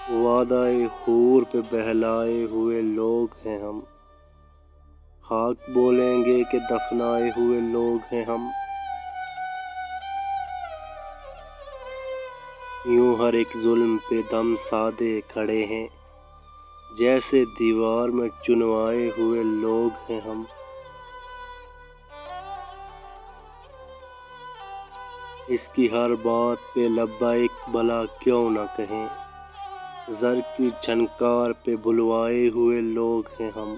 وعدۂ حور پہ بہلائے ہوئے لوگ ہیں ہم، خاک بولیں گے کہ دفنائے ہوئے لوگ ہیں ہم۔ یوں ہر ایک ظلم پہ دم سادے کھڑے ہیں، جیسے دیوار میں چنوائے ہوئے لوگ ہیں ہم۔ اس کی ہر بات پہ لبیک بھلا کیوں نہ کہیں، زر کی جھنکار پہ بلوائے ہوئے لوگ ہیں ہم۔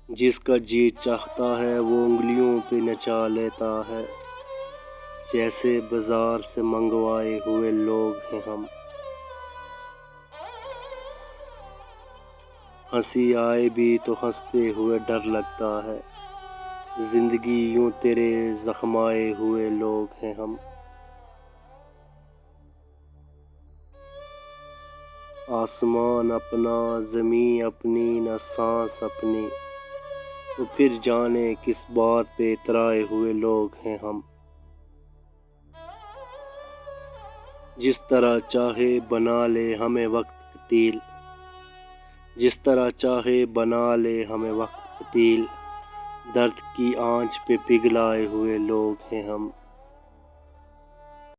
جس کا جی چاہتا ہے وہ انگلیوں پہ نچا لیتا ہے، جیسے بازار سے منگوائے ہوئے لوگ ہیں ہم۔ ہنسی آئے بھی تو ہنستے ہوئے ڈر لگتا ہے، زندگی یوں تیرے زخمائے ہوئے لوگ ہیں ہم۔ آسمان اپنا زمیں اپنی نہ سانس اپنی، تو پھر جانے کس بات پہ اترائے ہوئے لوگ ہیں ہم۔ جس طرح چاہے بنا لے ہمیں وقت قتیل، جس طرح چاہے بنا لے ہمیں وقت قتیل، درد کی آنچ پہ پگھلائے ہوئے لوگ ہیں ہم۔